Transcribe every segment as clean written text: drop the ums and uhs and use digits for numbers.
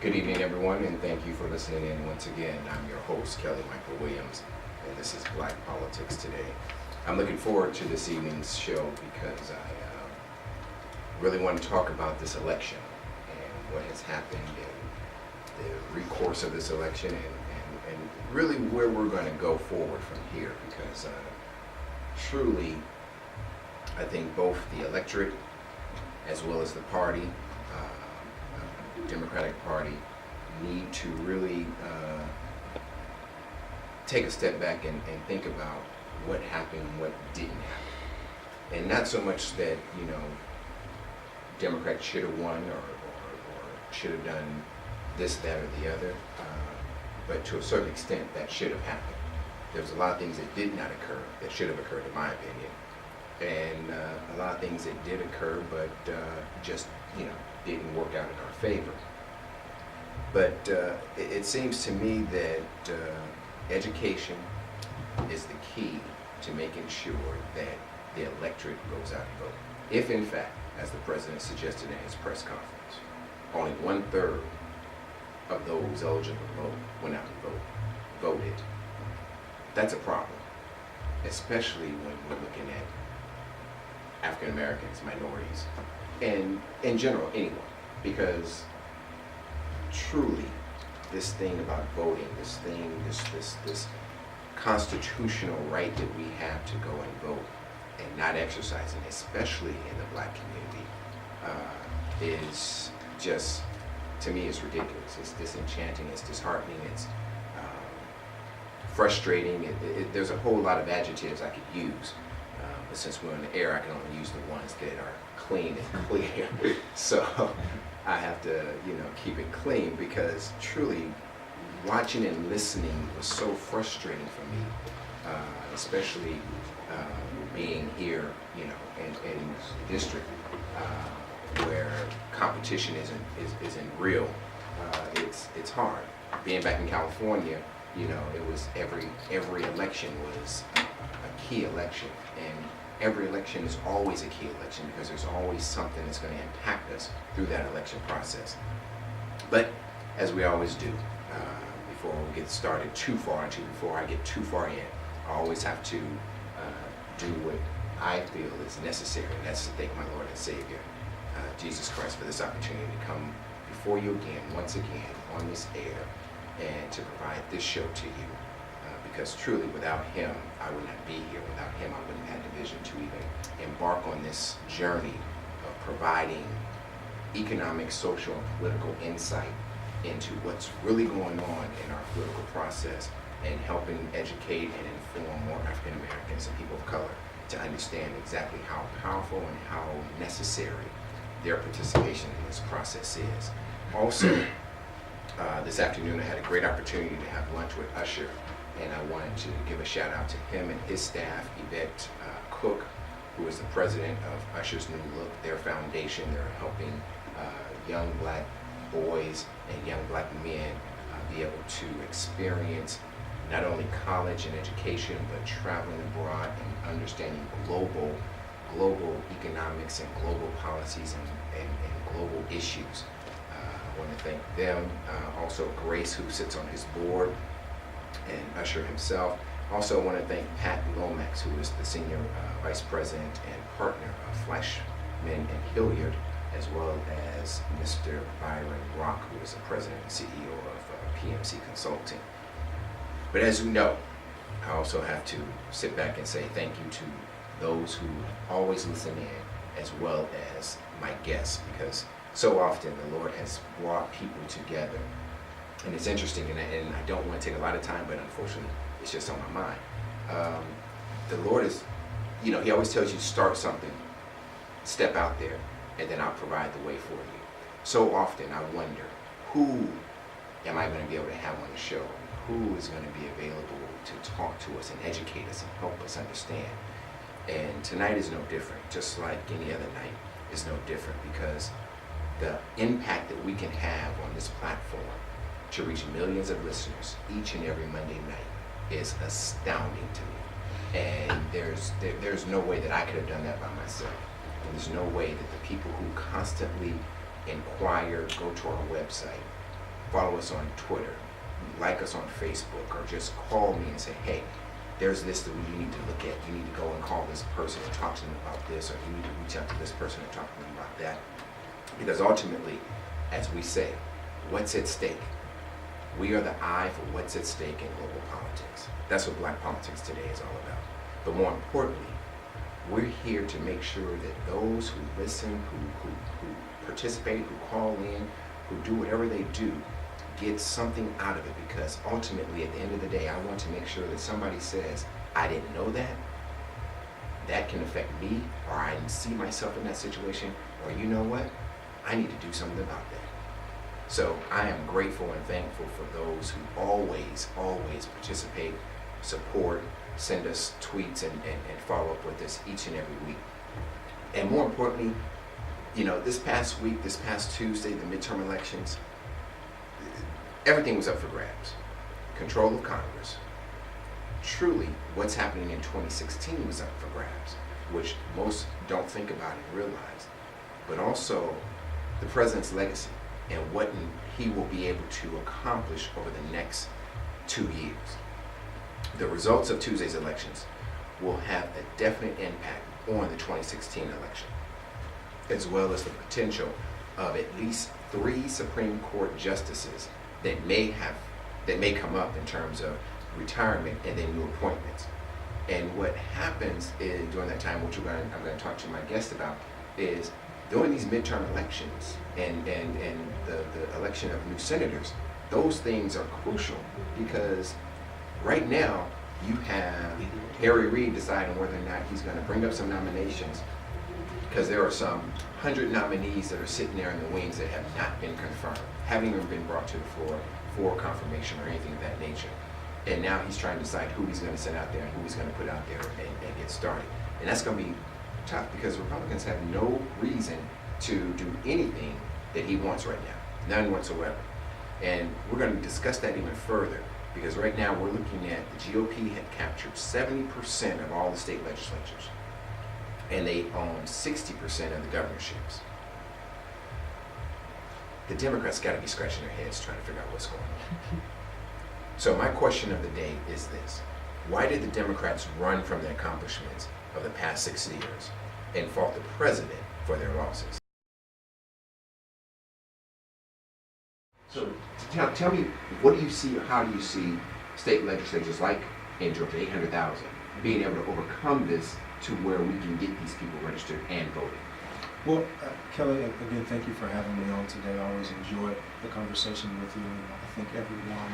Good evening, everyone, and thank you for listening in once again. I'm your host, Kelly Michael Williams, and this is Black Politics Today. I'm looking forward to this evening's show because I really want to talk about this election and what has happened and the recourse of this election and really where we're going to go forward from here because truly, I think both the electorate as well as the party, Democratic Party, need to really take a step back and think about what happened and what didn't happen. And not so much that, Democrats should have won or should have done this, that, or the other, but to a certain extent that should have happened. There's a lot of things that did not occur that should have occurred, in my opinion. And a lot of things that did occur, but just, didn't work out in our favor. But it seems to me that education is the key to making sure that the electorate goes out and vote. If in fact, as the president suggested in his press conference, only 1/3 of those eligible to vote went out and voted, that's a problem, especially when we're looking at African Americans, minorities, and in general, anyone, because truly, this thing about voting, this constitutional right that we have to go and vote and not exercising, especially in the Black community, is just, to me, is ridiculous. It's disenchanting, it's disheartening, it's frustrating. There's a whole lot of adjectives I could use, but since we're in the air, I can only use the ones that are clean and clear. So I have to, keep it clean because truly watching and listening was so frustrating for me, especially being here, in the district where competition isn't real. It's hard. Being back in California, it was every election was a key election, and every election is always a key election because there's always something that's going to impact us through that election process. But as we always do, before we get started too far into, before I get too far in, I always have to do what I feel is necessary, and that's to thank my Lord and Savior, Jesus Christ, for this opportunity to come before you again, once again, on this air, and to provide this show to you. Because truly, without him, I would not be here. Without him, I wouldn't have had the vision to even embark on this journey of providing economic, social, and political insight into what's really going on in our political process and helping educate and inform more African Americans and people of color to understand exactly how powerful and how necessary their participation in this process is. Also, this afternoon I had a great opportunity to have lunch with Usher, and I wanted to give a shout out to him and his staff, Yvette Cook, who is the president of Usher's New Look, their foundation. They're helping young Black boys and young Black men be able to experience not only college and education, but traveling abroad and understanding global economics and global policies and global issues. I want to thank them. Also Grace, who sits on his board, and Usher himself. Also, I want to thank Pat Lomax, who is the Senior Vice President and Partner of Flashman and Hilliard, as well as Mr. Byron Rock, who is the President and CEO of PMC Consulting. But as you know, I also have to sit back and say thank you to those who always listen in, as well as my guests, because so often the Lord has brought people together. And it's interesting, and I don't want to take a lot of time, but unfortunately, it's just on my mind. The Lord is, He always tells you start something, step out there, and then I'll provide the way for you. So often I wonder, who am I going to be able to have on the show? Who is going to be available to talk to us and educate us and help us understand? And tonight is no different, just like any other night is no different, because the impact that we can have on this platform to reach millions of listeners each and every Monday night is astounding to me. And there's no way that I could have done that by myself. And there's no way that the people who constantly inquire, go to our website, follow us on Twitter, like us on Facebook, or just call me and say, hey, there's this that you need to look at. You need to go and call this person and talk to them about this, or you need to reach out to this person and talk to them about that. Because ultimately, as we say, what's at stake? We are the eye for what's at stake in global politics. That's what black politics today is all about. But more importantly, we're here to make sure that those who listen, who participate, who call in, who do whatever they do, get something out of it, because ultimately at the end of the day, I want to make sure that somebody says, I didn't know that. That can affect me, or I didn't see myself in that situation, or you know what? I need to do something about that. So I am grateful and thankful for those who always participate, support, send us tweets and follow up with us each and every week. And more importantly, you know, this past week, this past Tuesday, the midterm elections, everything was up for grabs. Control of Congress. Truly, what's happening in 2016 was up for grabs, which most don't think about and realize. But also, the president's legacy and what he will be able to accomplish over the next 2 years. The results of Tuesday's elections will have a definite impact on the 2016 election, as well as the potential of at least 3 Supreme Court justices that may come up in terms of retirement and then new appointments. And what happens is during that time, which I'm going to talk to my guest about, is during these midterm elections and the election of new senators, those things are crucial, because right now you have Harry Reid deciding whether or not he's going to bring up some nominations, because there are some 100 nominees that are sitting there in the wings that have not been confirmed, haven't even been brought to the floor for confirmation or anything of that nature. And now he's trying to decide who he's going to send out there and who he's going to put out there and get started. And that's going to be tough, because Republicans have no reason to do anything that he wants right now, none whatsoever. And we're going to discuss that even further, because right now we're looking at the GOP had captured 70% of all the state legislatures, and they own 60% of the governorships. The Democrats got to be scratching their heads trying to figure out what's going on. So my question of the day is this: why did the Democrats run from the accomplishments of the past 6 years and fault the president for their losses? So tell me, what do you see, or how do you see state legislatures like in Georgia, 800,000, being able to overcome this to where we can get these people registered and voting? Well, Kelly, again, thank you for having me on today. I always enjoy the conversation with you. And I think everyone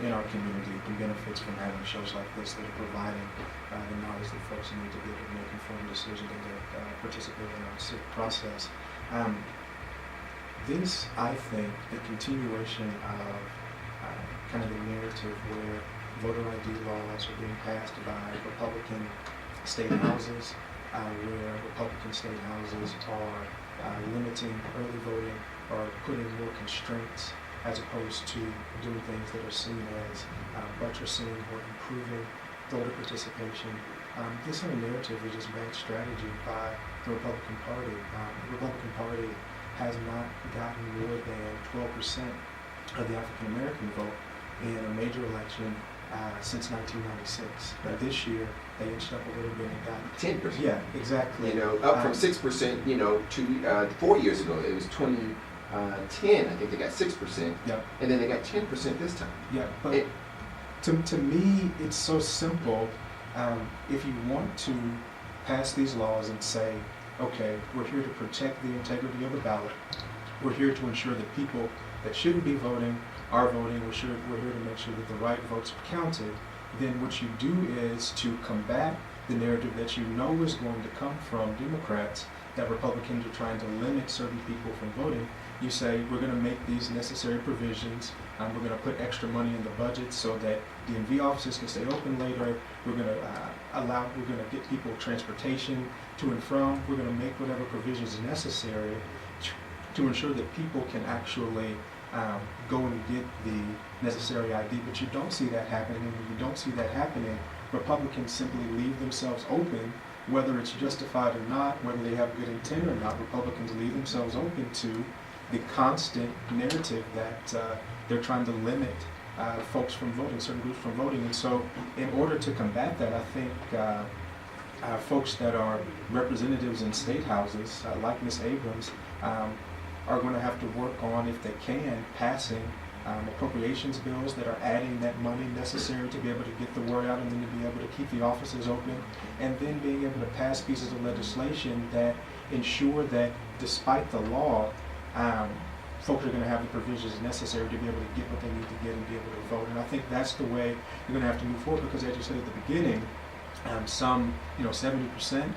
in our community benefits from having shows like this that are providing the knowledge that folks need to be able to make informed decisions and to participate in our civic process. This, I think, the continuation of kind of the narrative where voter ID laws are being passed by Republican state houses, where Republican state houses are limiting early voting or putting more constraints as opposed to doing things that are seen as buttressing or improving voter participation. This whole narrative is just bad strategy by the Republican Party. The Republican Party has not gotten more than 12% of the African American vote in a major election since 1996. This year, they inched up a little bit and got 10%. Yeah, exactly. You know, up from 6%. You know, 4 years ago, it was 2010. I think they got 6%. Yep. And then they got 10% this time. Yeah, but to me, it's so simple. If you want to pass these laws and say, okay, we're here to protect the integrity of the ballot, we're here to ensure that people that shouldn't be voting are voting, we're here to make sure that the right votes are counted, then what you do is to combat the narrative that you know is going to come from Democrats, that Republicans are trying to limit certain people from voting. You say, we're going to make these necessary provisions, we're going to put extra money in the budget so that DMV offices can stay open later, we're going to get people transportation to and from, we're going to make whatever provisions necessary to ensure that people can actually go and get the necessary ID. But you don't see that happening, and when you don't see that happening, Republicans simply leave themselves open, whether it's justified or not, whether they have good intent or not. Republicans leave themselves open to the constant narrative that they're trying to limit folks from voting, certain groups from voting. And so in order to combat that, I think folks that are representatives in state houses, like Ms. Abrams, are going to have to work on, if they can, passing appropriations bills that are adding that money necessary to be able to get the word out and then to be able to keep the offices open, and then being able to pass pieces of legislation that ensure that despite the law, folks are going to have the provisions necessary to be able to get what they need to get and be able to vote. And I think that's the way you're going to have to move forward, because as you said at the beginning, some 70%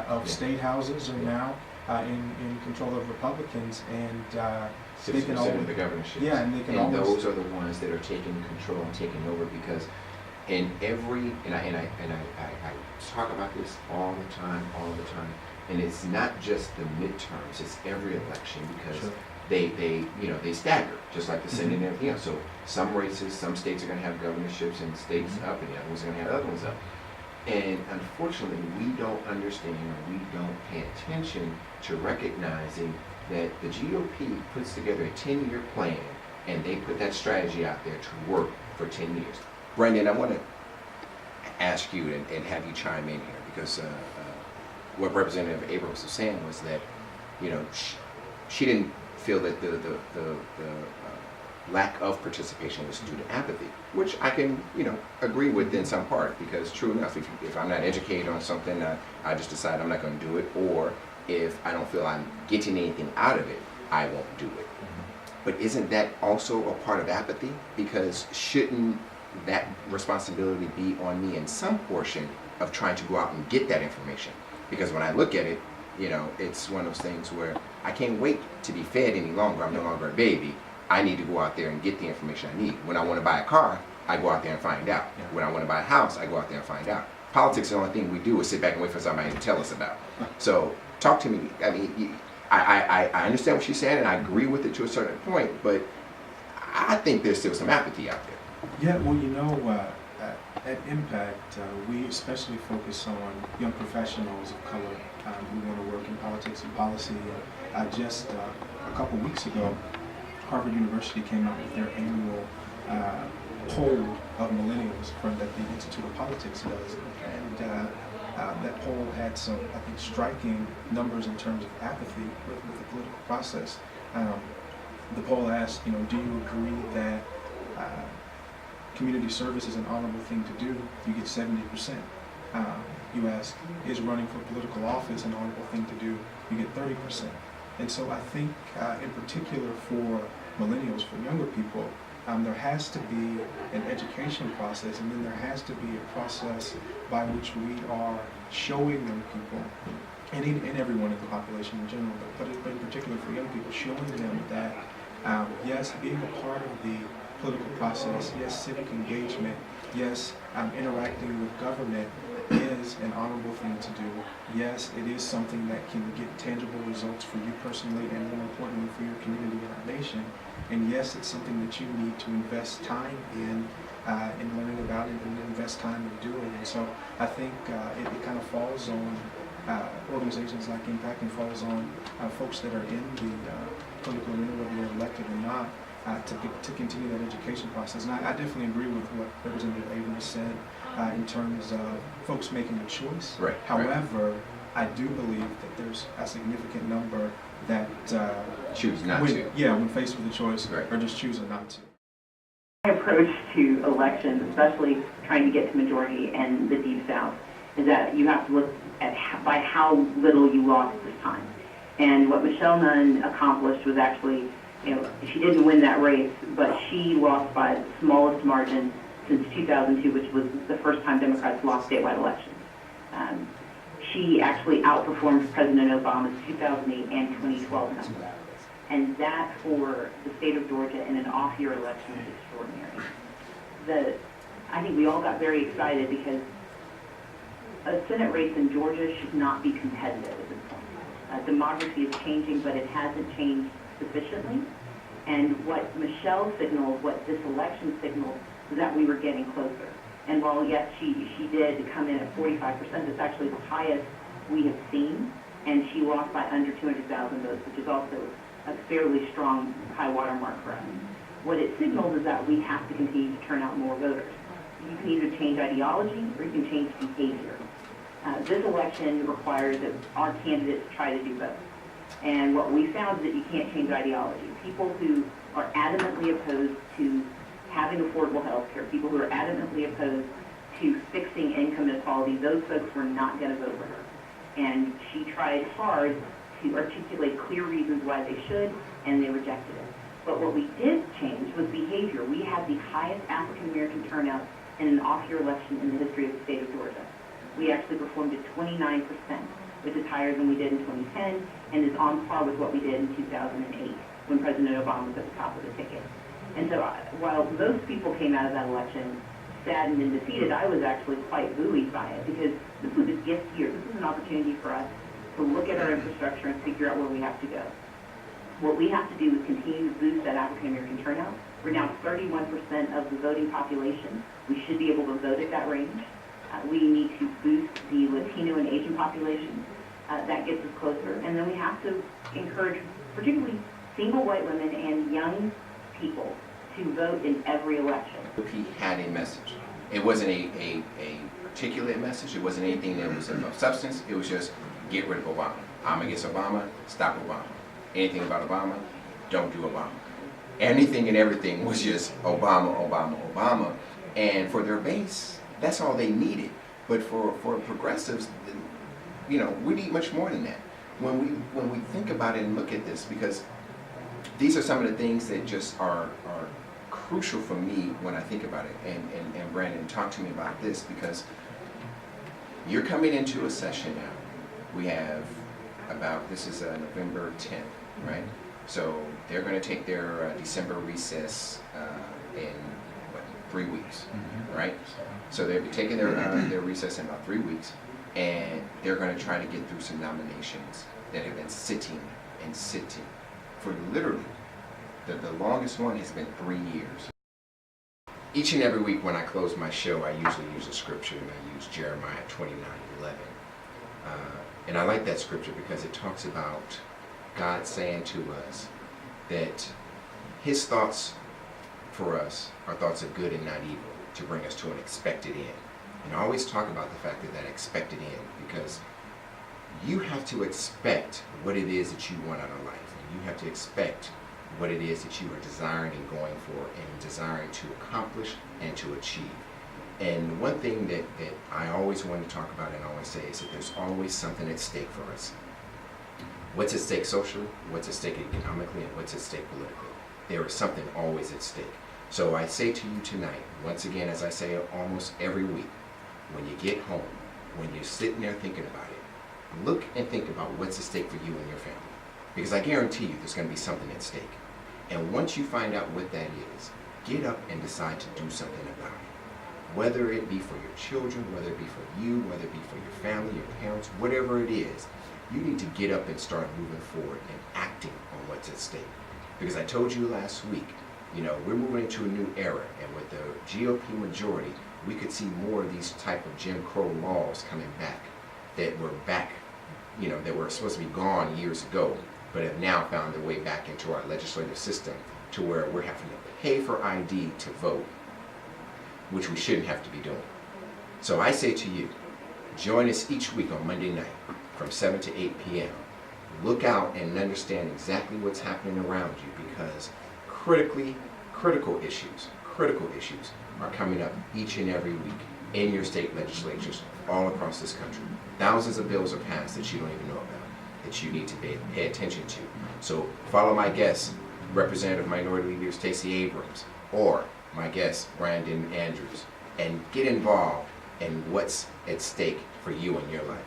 of state houses are now in control of Republicans, and they can 60% of the governorship. Yeah, and they can and always, those are the ones that are taking control and taking over, because in every I talk about this all the time, and it's not just the midterms, it's every election, because Sure. they stagger, just like the Senate and everything else. So some races, some states are going to have governorships and states up, and the other ones are going to have other ones up. And unfortunately, we don't understand, or we don't pay attention to recognizing that the GOP puts together a 10-year plan, and they put that strategy out there to work for 10 years. Brendan, I want to ask you and have you chime in here, because what Representative Abrams was saying was that, she didn't feel that the lack of participation was due to apathy, which I can, agree with in some part, because true enough, if I'm not educated on something, I just decide I'm not going to do it, or if I don't feel I'm getting anything out of it, I won't do it. But isn't that also a part of apathy? Because shouldn't that responsibility be on me in some portion of trying to go out and get that information? Because when I look at it, it's one of those things where I can't wait to be fed any longer. I'm no longer a baby. I need to go out there and get the information I need. When I want to buy a car, I go out there and find out. Yeah. When I want to buy a house, I go out there and find out. Politics, the only thing we do is sit back and wait for somebody to tell us about. So talk to me. I mean, I understand what she's saying, and I agree with it to a certain point, but I think there's still some apathy out there. Yeah, well, at Impact, we especially focus on young professionals of color who want to work in politics and policy. Just a couple weeks ago, Harvard University came out with their annual poll of millennials that the Institute of Politics does, and that poll had some, I think, striking numbers in terms of apathy with the political process. The poll asked, do you agree that community service is an honorable thing to do? You get 70%. You ask, is running for political office an honorable thing to do? You get 30%. And so I think, in particular for millennials, for younger people, there has to be an education process, and then there has to be a process by which we are showing young people, and everyone in the population in general, but in particular for young people, showing them that, yes, being a part of the political process, yes, civic engagement, yes, interacting with government is an honorable thing to do. Yes, it is something that can get tangible results for you personally, and more importantly for your community and our nation. And yes, it's something that you need to invest time in learning about it, and invest time in doing. And so I think it kind of falls on organizations like Impact, and falls on folks that are in the political arena, whether they're elected or not, to continue that education process. And I definitely agree with what Representative Abrams said in terms of folks making a choice. Right. However, I do believe that there's a significant number that choose not to. Yeah, when faced with a choice, right, or just choosing not to. My approach to elections, especially trying to get to majority and the Deep South, is that you have to look at by how little you lost this time. And what Michelle Nunn accomplished was actually, she didn't win that race, but she lost by the smallest margin since 2002, which was the first time Democrats lost statewide elections. She actually outperformed President Obama's 2008 and 2012 numbers. And that, for the state of Georgia in an off-year election, is extraordinary. I think we all got very excited because a Senate race in Georgia should not be competitive at this point. Demography is changing, but it hasn't changed sufficiently. And what Michelle signaled, what this election signaled, was that we were getting closer. And while, yes, she did come in at 45%, it's actually the highest we have seen, and she lost by under 200,000 votes, which is also a fairly strong high water mark for us. What it signals is that we have to continue to turn out more voters. You can either change ideology or you can change behavior. This election requires that our candidates try to do both. And what we found is that you can't change ideology. People who are adamantly opposed to having affordable health care, people who are adamantly opposed to fixing income inequality, those folks were not going to vote for her. And she tried hard to articulate clear reasons why they should, and they rejected it. But what we did change was behavior. We had the highest African American turnout in an off-year election in the history of the state of Georgia. We actually performed at 29%, which is higher than we did in 2010 and is on par with what we did in 2008 when President Obama was at the top of the ticket. And so while most people came out of that election saddened and defeated, I was actually quite buoyed by it because this was a gift year. This is an opportunity for us to look at our infrastructure and figure out where we have to go. What we have to do is continue to boost that African American turnout. We're now 31% of the voting population. We should be able to vote at that range. We need to boost the Latino and Asian population. That gets us closer. And then we have to encourage particularly single white women and young people to vote in every election. He had a message. It wasn't a articulate message. It wasn't anything that was of substance. It was just get rid of Obama. I'm against Obama, stop Obama. Anything about Obama, don't do Obama. Anything and everything was just Obama, Obama, Obama. And for their base, that's all they needed. But for progressives, you know, we need much more than that. When we think about it and look at this, because these are some of the things that just are crucial for me when I think about it. And Brandon, talk to me about this, because you're coming into a session now. We have this is November 10th, right? So they're going to take their December recess in 3 weeks, right? So they'll be taking their recess in about 3 weeks, and they're going to try to get through some nominations that have been sitting and sitting for literally the longest one has been 3 years. Each and every week when I close my show, I usually use a scripture, and I use Jeremiah 29:11. And I like that scripture because it talks about God saying to us that His thoughts for us are thoughts of good and not evil, to bring us to an expected end. And I always talk about the fact that expected end, because you have to expect what it is that you want out of life. And you have to expect what it is that you are desiring and going for and desiring to accomplish and to achieve. And one thing that I always want to talk about and always say is that there's always something at stake for us. What's at stake socially, what's at stake economically, and what's at stake politically. There is something always at stake. So I say to you tonight, once again, as I say almost every week, when you get home, when you're sitting there thinking about it, look and think about what's at stake for you and your family. Because I guarantee you there's going to be something at stake. And once you find out what that is, get up and decide to do something about it. Whether it be for your children, whether it be for you, whether it be for your family, your parents, whatever it is, you need to get up and start moving forward and acting on what's at stake. Because I told you last week, you know, we're moving into a new era, and with the GOP majority, we could see more of these type of Jim Crow laws coming back that were back, you know, that were supposed to be gone years ago, but have now found their way back into our legislative system to where we're having to pay for ID to vote, which we shouldn't have to be doing. So I say to you, join us each week on Monday night from 7 to 8 p.m. Look out and understand exactly what's happening around you, because critical issues are coming up each and every week in your state legislatures all across this country. Thousands of bills are passed that you don't even know about, that you need to pay attention to. So follow my guest, Representative Minority Leader Stacey Abrams, or my guest, Brandon Andrews, and get involved in what's at stake for you in your life.